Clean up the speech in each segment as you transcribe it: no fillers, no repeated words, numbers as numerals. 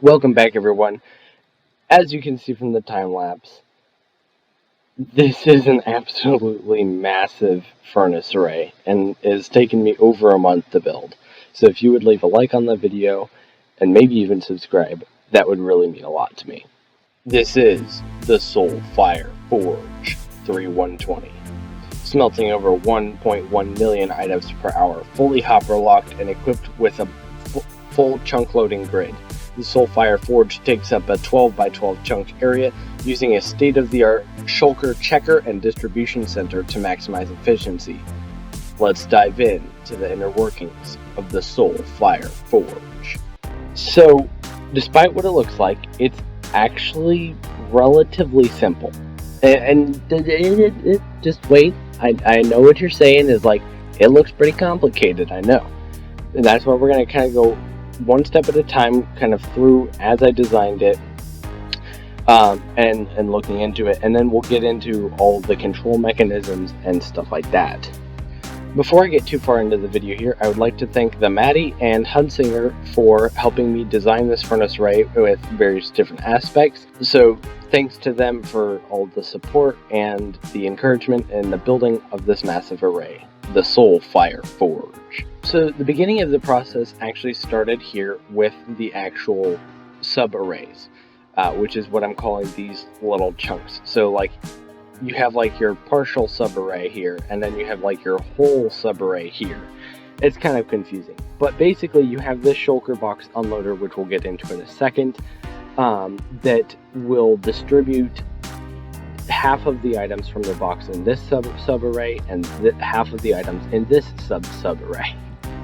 Welcome back, everyone. As you can see from the time lapse, this is an absolutely massive furnace array and it has taken me over a month to build. So if you would leave a like on the video and maybe even subscribe, that would really mean a lot to me. This is the Soulfire Forge 3120, smelting over 1.1 million items per hour, fully hopper locked and equipped with a full chunk loading grid. The Soulfire Forge takes up a 12 by 12 chunk area using a state-of-the-art shulker checker and distribution center to maximize efficiency. Let's dive in to the inner workings of the Soulfire Forge. So, despite what it looks like, it's actually relatively simple. And just wait, I know what you're saying is like, it looks pretty complicated, I know. And that's why we're going to kind of go one step at a time, kind of through as I designed it, and looking into it, and then we'll get into all the control mechanisms and stuff like that. Before I get too far into the video here, I would like to thank the Maddie and Hudsinger for helping me design this furnace array with various different aspects. So thanks to them for all the support and the encouragement in the building of this massive array, the Soulfire Forge. So the beginning of the process actually started here with the actual sub-arrays, which is what I'm calling these little chunks. So like you have like your partial sub-array here, and then you have like your whole sub-array here. It's kind of confusing, but basically you have this shulker box unloader, which we'll get into in a second, that will distribute half of the items from the box in this sub-array and half of the items in this sub-array.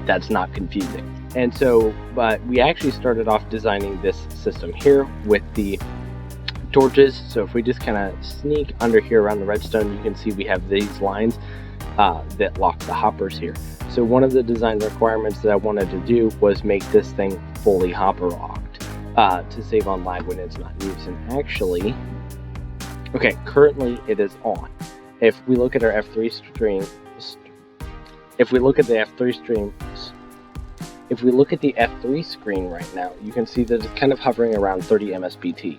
That's not confusing. And so, but we actually started off designing this system here with the torches. So if we just kind of sneak under here around the redstone, you can see we have these lines that lock the hoppers here. So one of the design requirements that I wanted to do was make this thing fully hopper locked to save on lag when it's not in use. And actually, okay, currently it is on. If we look at our F3 stream, if we look at the F3 screen right now, you can see that it's kind of hovering around 30 MSBT.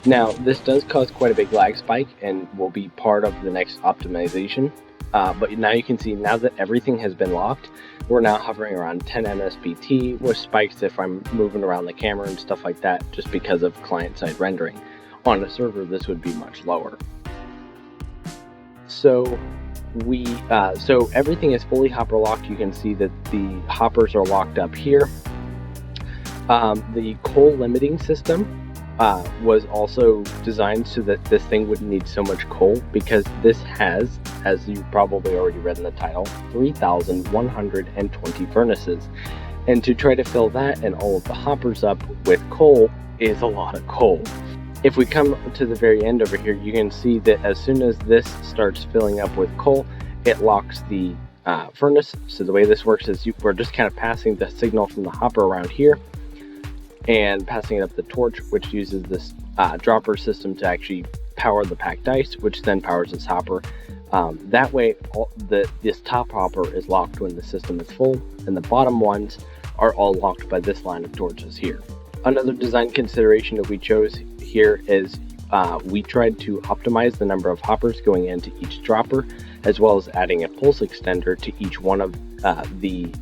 Now, this does cause quite a big lag spike and will be part of the next optimization. But now you can see, now that everything has been locked, we're now hovering around 10 MSBT with spikes if I'm moving around the camera and stuff like that, just because of client-side rendering. On a server, this would be much lower. So so everything is fully hopper locked. You can see that the hoppers are locked up here. The coal limiting system was also designed so that this thing wouldn't need so much coal, because this has, as you probably already read in the title, 3,120 furnaces. And to try to fill that and all of the hoppers up with coal is a lot of coal. If we come to the very end over here, you can see that as soon as this starts filling up with coal, it locks the furnace. So the way this works is we're just kind of passing the signal from the hopper around here and passing it up the torch, which uses this dropper system to actually power the packed ice, which then powers this hopper. That way, this top hopper is locked when the system is full, and the bottom ones are all locked by this line of torches here. Another design consideration that we chose here is we tried to optimize the number of hoppers going into each dropper, as well as adding a pulse extender to each one of the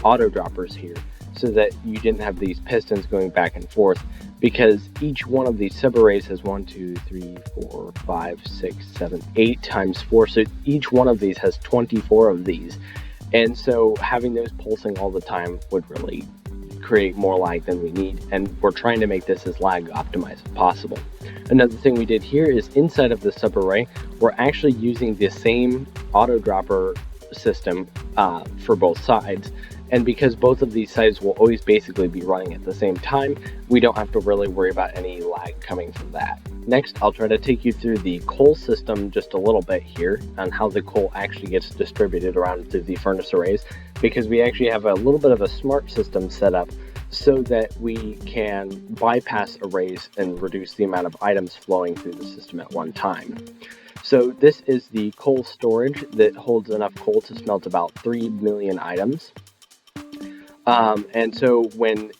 auto droppers here, so that you didn't have these pistons going back and forth, because each one of these sub-arrays has 1, 2, 3, 4, 5, 6, 7, 8 times 4, so each one of these has 24 of these, and so having those pulsing all the time would really create more lag than we need, and we're trying to make this as lag optimized as possible. Another thing we did here is inside of the sub-array, we're actually using the same auto dropper system for both sides, and because both of these sides will always basically be running at the same time, we don't have to really worry about any lag coming from that. Next, I'll try to take you through the coal system just a little bit here on how the coal actually gets distributed around through the furnace arrays, because we actually have a little bit of a smart system set up so that we can bypass arrays and reduce the amount of items flowing through the system at one time. So this is the coal storage that holds enough coal to smelt about 3 million items. And so when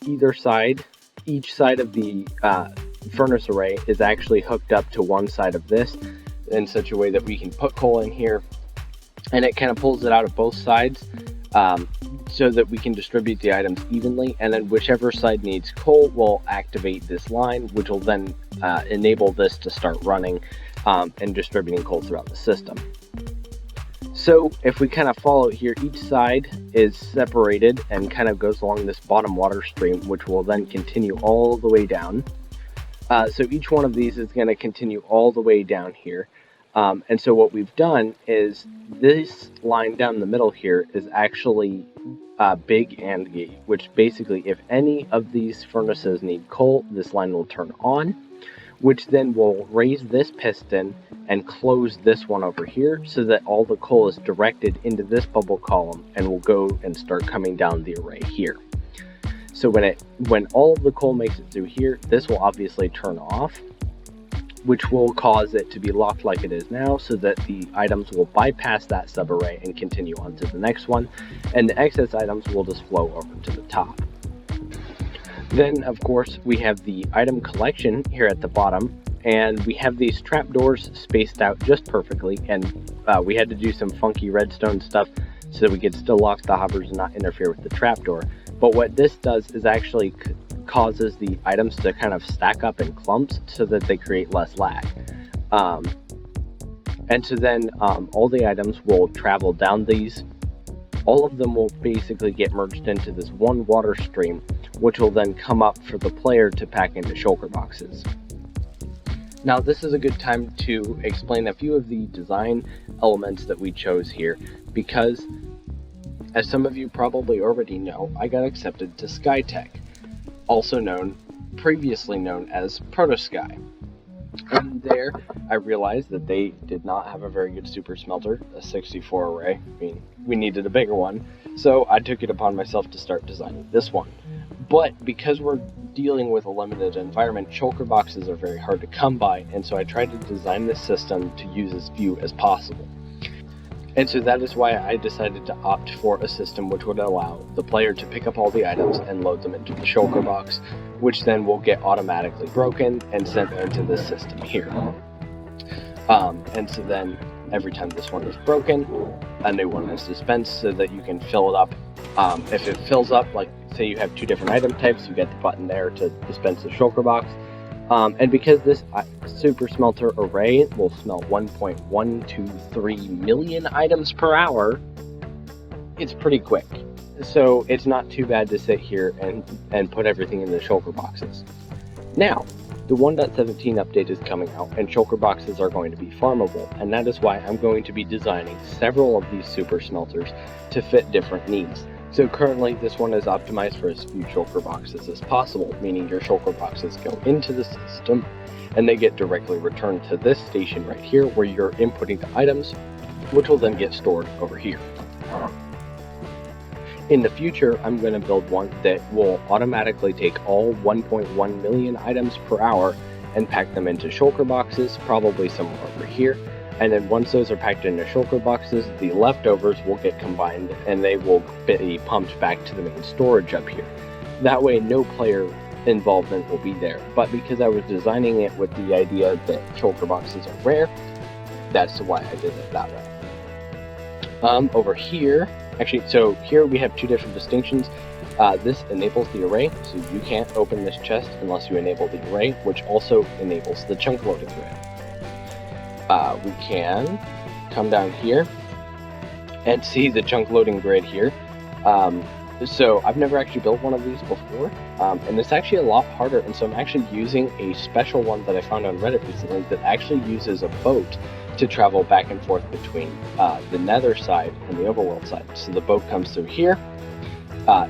each side of the furnace array is actually hooked up to one side of this in such a way that we can put coal in here, and it kind of pulls it out of both sides so that we can distribute the items evenly, and then whichever side needs coal will activate this line, which will then enable this to start running and distributing coal throughout the system. So if we kind of follow here, each side is separated and kind of goes along this bottom water stream, which will then continue all the way down. So each one of these is going to continue all the way down here. And so what we've done is this line down the middle here is actually big AND gate, which basically if any of these furnaces need coal, this line will turn on, which then will raise this piston and close this one over here so that all the coal is directed into this bubble column and will go and start coming down the array here. So when all of the coal makes it through here, this will obviously turn off, which will cause it to be locked like it is now so that the items will bypass that subarray and continue on to the next one, and the excess items will just flow over to the top. Then, of course, we have the item collection here at the bottom, and we have these trapdoors spaced out just perfectly, and we had to do some funky redstone stuff so that we could still lock the hoppers and not interfere with the trapdoor. But what this does is actually causes the items to kind of stack up in clumps so that they create less lag. And so then all the items will travel down these. All of them will basically get merged into this one water stream, which will then come up for the player to pack into shulker boxes. Now this is a good time to explain a few of the design elements that we chose here, because as some of you probably already know, I got accepted to Skytech, also previously known as ProtoSky. And there, I realized that they did not have a very good super smelter, a 64 array. I mean, we needed a bigger one, so I took it upon myself to start designing this one. But because we're dealing with a limited environment, shulker boxes are very hard to come by, and so I tried to design this system to use as few as possible. And so that is why I decided to opt for a system which would allow the player to pick up all the items and load them into the shulker box, which then will get automatically broken and sent into this system here. And so then every time this one is broken, a new one is dispensed so that you can fill it up. If it fills up, like say you have two different item types, you get the button there to dispense the shulker box. And because this super smelter array will smelt 1.123 million items per hour, it's pretty quick. So it's not too bad to sit here and put everything in the shulker boxes. Now, the 1.17 update is coming out, and shulker boxes are going to be farmable, and that is why I'm going to be designing several of these super smelters to fit different needs. So currently this one is optimized for as few shulker boxes as possible, meaning your shulker boxes go into the system and they get directly returned to this station right here where you're inputting the items, which will then get stored over here. In the future, I'm going to build one that will automatically take all 1.1 million items per hour and pack them into shulker boxes, probably somewhere over here. And then once those are packed into shulker boxes, the leftovers will get combined and they will be pumped back to the main storage up here. That way no player involvement will be there. But because I was designing it with the idea that shulker boxes are rare, that's why I did it that way. Over here, actually, so here we have two different distinctions. This enables the array, so you can't open this chest unless you enable the array, which also enables the chunk loading grid. We can come down here and see the chunk loading grid here. So I've never actually built one of these before, and it's actually a lot harder, and so I'm actually using a special one that I found on Reddit recently that actually uses a boat to travel back and forth between the nether side and the overworld side. So the boat comes through here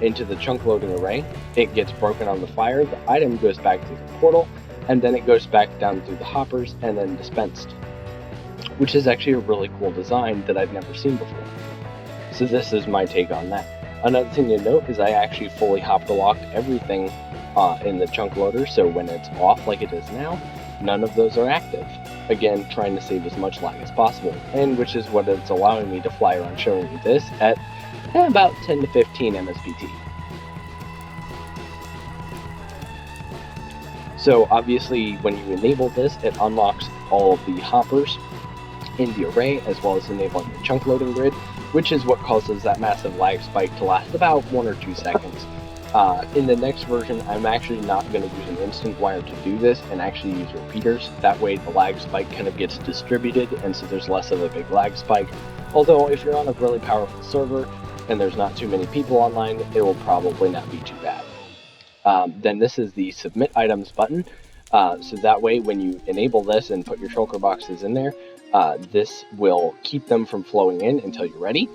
into the chunk loading array, it gets broken on the fire, the item goes back through the portal, and then it goes back down through the hoppers and then dispensed, which is actually a really cool design that I've never seen before. So this is my take on that. Another thing to note is I actually fully hop-locked everything in the chunk loader, so when it's off like it is now, none of those are active. Again, trying to save as much lag as possible, and which is what it's allowing me to fly around showing you this at about 10 to 15 MSPT. So obviously when you enable this, it unlocks all of the hoppers in the array, as well as enabling the chunk loading grid, which is what causes that massive lag spike to last about 1 or 2 seconds. In the next version, I'm actually not going to use an instant wire to do this and actually use repeaters. That way the lag spike kind of gets distributed, and so there's less of a big lag spike. Although if you're on a really powerful server and there's not too many people online, it will probably not be too bad. Then this is the submit items button. So that way when you enable this and put your shulker boxes in there, this will keep them from flowing in until you're ready.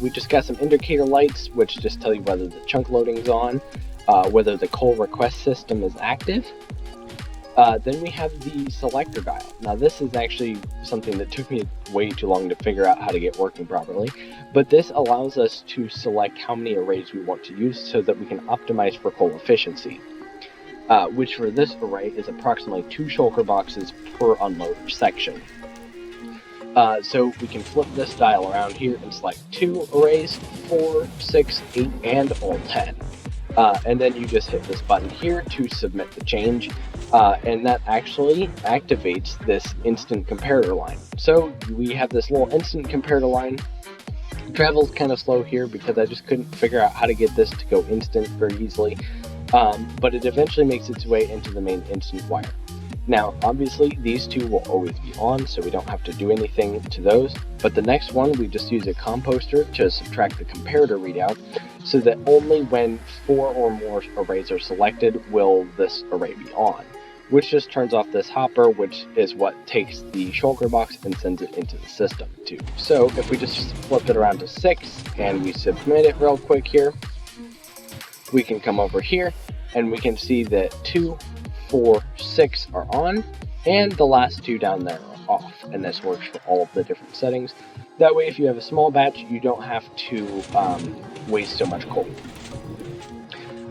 We just got some indicator lights, which just tell you whether the chunk loading is on, whether the coal request system is active. Then we have the selector dial. Now this is actually something that took me way too long to figure out how to get working properly, but this allows us to select how many arrays we want to use so that we can optimize for coal efficiency, which for this array is approximately 2 shulker boxes per unloader section. So we can flip this dial around here and select 2 arrays, 4, 6, 8, and all 10. And then you just hit this button here to submit the change, and that actually activates this instant comparator line. So we have this little instant comparator line. Travel's kind of slow here because I just couldn't figure out how to get this to go instant very easily, but it eventually makes its way into the main instant wire. Now, obviously, these 2 will always be on, so we don't have to do anything to those, but the next one, we just use a composter to subtract the comparator readout, so that only when 4 or more arrays are selected will this array be on, which just turns off this hopper, which is what takes the shulker box and sends it into the system too. So if we just flip it around to 6, and we submit it real quick here, we can come over here, and we can see that 2, 4, 6 are on, and the last 2 down there are off, and this works for all of the different settings. That way, if you have a small batch, you don't have to waste so much coal.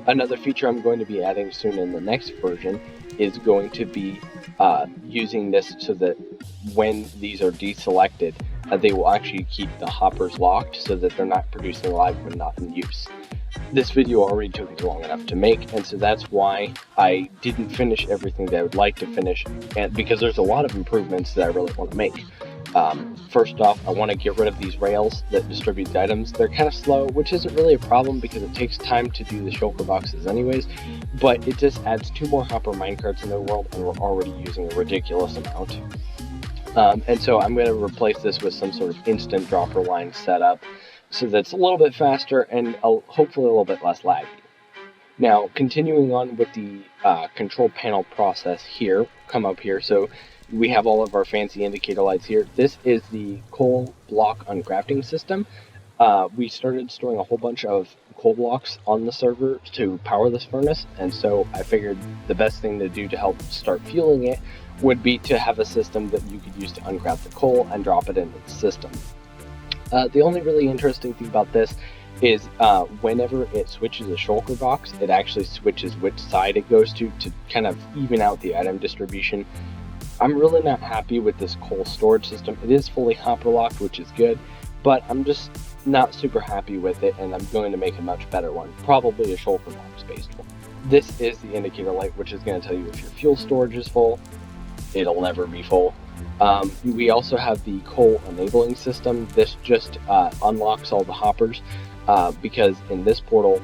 Another feature I'm going to be adding soon in the next version is going to be using this so that when these are deselected, they will actually keep the hoppers locked so that they're not producing lag when not in use. This video already took me long enough to make, and so that's why I didn't finish everything that I would like to finish, and because there's a lot of improvements that I really want to make. First off, I want to get rid of these rails that distribute the items. They're kind of slow, which isn't really a problem because it takes time to do the shulker boxes anyways, but it just adds 2 more hopper minecarts in the world, and we're already using a ridiculous amount. And so I'm going to replace this with some sort of instant dropper line setup, so that's a little bit faster and hopefully a little bit less laggy. Now, continuing on with the control panel process here, come up here, so we have all of our fancy indicator lights here. This is the coal block ungrafting system. We started storing a whole bunch of coal blocks on the server to power this furnace, and so I figured the best thing to do to help start fueling it would be to have a system that you could use to ungraft the coal and drop it into the system. The only really interesting thing about this is whenever it switches a shulker box, it actually switches which side it goes to kind of even out the item distribution. I'm really not happy with this coal storage system. It is fully hopper locked, which is good, but I'm just not super happy with it, and I'm going to make a much better one, probably a shulker box based one. This is the indicator light, which is going to tell you if your fuel storage is full. It'll never be full. We also have the coal enabling system. This just unlocks all the hoppers because in this portal,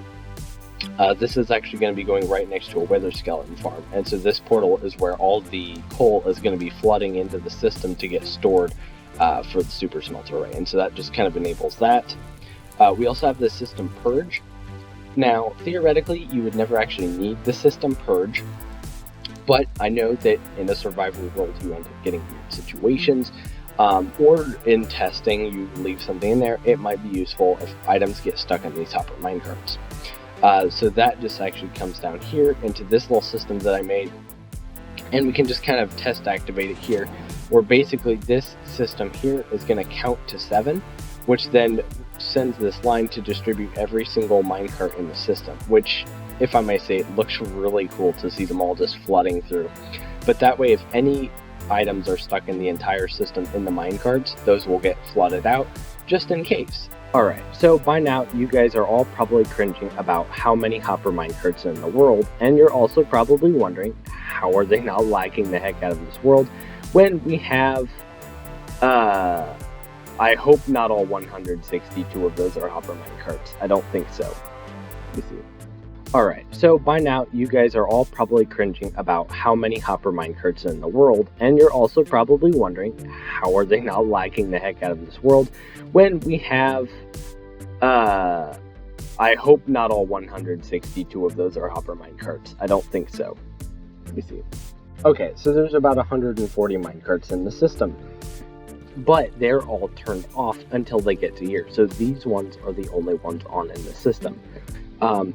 this is actually going to be going right next to a wither skeleton farm, and so this portal is where all the coal is going to be flooding into the system to get stored for the super smelter array, and so that just kind of enables that. We also have the system purge. Now, theoretically, you would never actually need the system purge, but I know that in a survival world you end up getting weird situations, or in testing you leave something in there. It might be useful if items get stuck in these hopper minecarts. So that just actually comes down here into this little system that I made, and we can just kind of test activate it here, where basically this system here is going to count to 7, which then sends this line to distribute every single minecart in the system, which, if I may say, it looks really cool to see them all just flooding through. But that way, if any items are stuck in the entire system in the minecarts, those will get flooded out, just in case. Alright, so by now you guys are all probably cringing about how many hopper minecarts are in the world, and you're also probably wondering, how are they not lagging the heck out of this world when we have, I hope not all 162 of those are hopper minecarts. I don't think so. Let me see. Alright, so by now you guys are all probably cringing about how many hopper minecarts are in the world, and you're also probably wondering, how are they not lagging the heck out of this world when we have, I hope not all 162 of those are hopper minecarts. I don't think so. Let me see. Okay, so there's about 140 minecarts in the system, but they're all turned off until they get to here. So these ones are the only ones on in the system.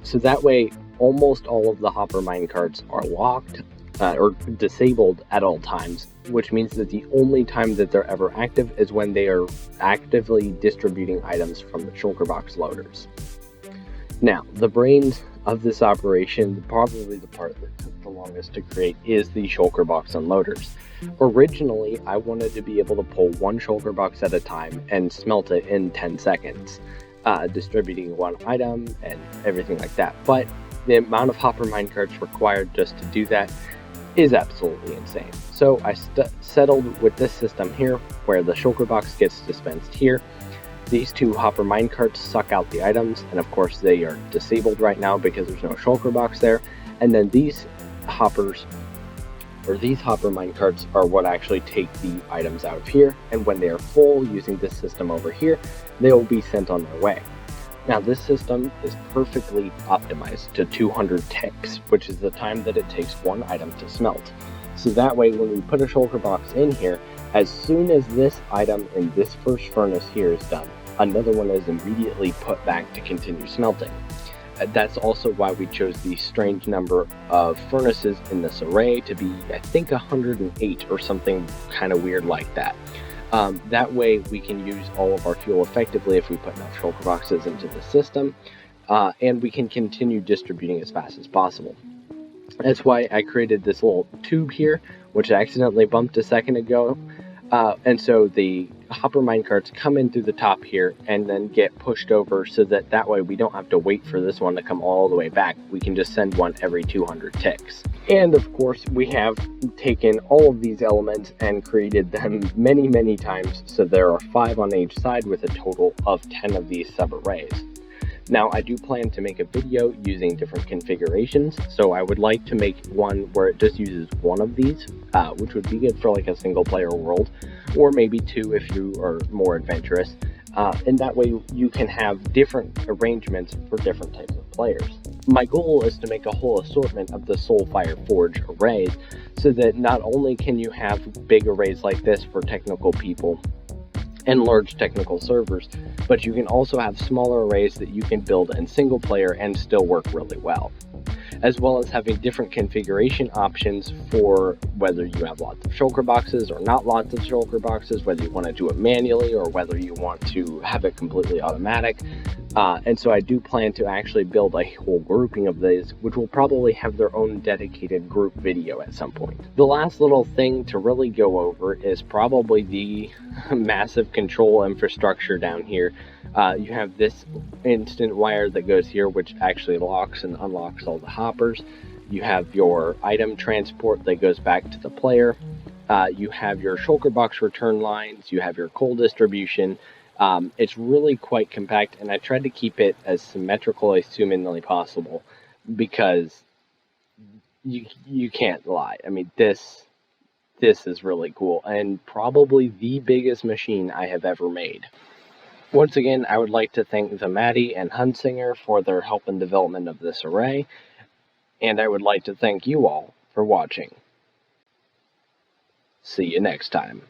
So that way, almost all of the hopper minecarts are locked or disabled at all times, which means that the only time that they're ever active is when they are actively distributing items from the shulker box loaders. Now, the brains of this operation, probably the part that took the longest to create, is the shulker box unloaders. Originally, I wanted to be able to pull one shulker box at a time and smelt it in 10 seconds. Distributing one item and everything like that, but the amount of hopper minecarts required just to do that is absolutely insane. So I settled with this system here, where the shulker box gets dispensed here. These two hopper minecarts suck out the items, and of course they are disabled right now because there's no shulker box there. And then these hopper minecarts are what actually take the items out of here, and when they are full using this system over here, they will be sent on their way. Now this system is perfectly optimized to 200 ticks, which is the time that it takes one item to smelt. So that way when we put a shulker box in here, as soon as this item in this first furnace here is done, another one is immediately put back to continue smelting. That's also why we chose the strange number of furnaces in this array to be, I think, 108 or something kind of weird like that. That way we can use all of our fuel effectively if we put enough shulker boxes into the system, and we can continue distributing as fast as possible. That's why I created this little tube here, which I accidentally bumped a second ago, and so the hopper minecarts come in through the top here and then get pushed over, so that way we don't have to wait for this one to come all the way back. We can just send one every 200 ticks. And of course we have taken all of these elements and created them many times, so there are 5 on each side with a total of 10 of these sub-arrays. Now I do plan to make a video using different configurations, so I would like to make one where it just uses one of these, which would be good for like a single player world, or maybe 2 if you are more adventurous, and that way you can have different arrangements for different types of players. My goal is to make a whole assortment of the Soulfire Forge arrays, so that not only can you have big arrays like this for technical people and large technical servers, but you can also have smaller arrays that you can build in single player and still work really well, as well as having different configuration options for whether you have lots of shulker boxes or not lots of shulker boxes, whether you want to do it manually or whether you want to have it completely automatic. And so I do plan to actually build a whole grouping of these, which will probably have their own dedicated group video at some point. The last little thing to really go over is probably the massive control infrastructure down here. You have this instant wire that goes here, which actually locks and unlocks all the hoppers. You have your item transport that goes back to the player. You have your shulker box return lines. You have your coal distribution. It's really quite compact, and I tried to keep it as symmetrical as humanly possible, because you can't lie. I mean, this is really cool, and probably the biggest machine I have ever made. Once again, I would like to thank the Maddie and Hunsinger for their help in development of this array, and I would like to thank you all for watching. See you next time.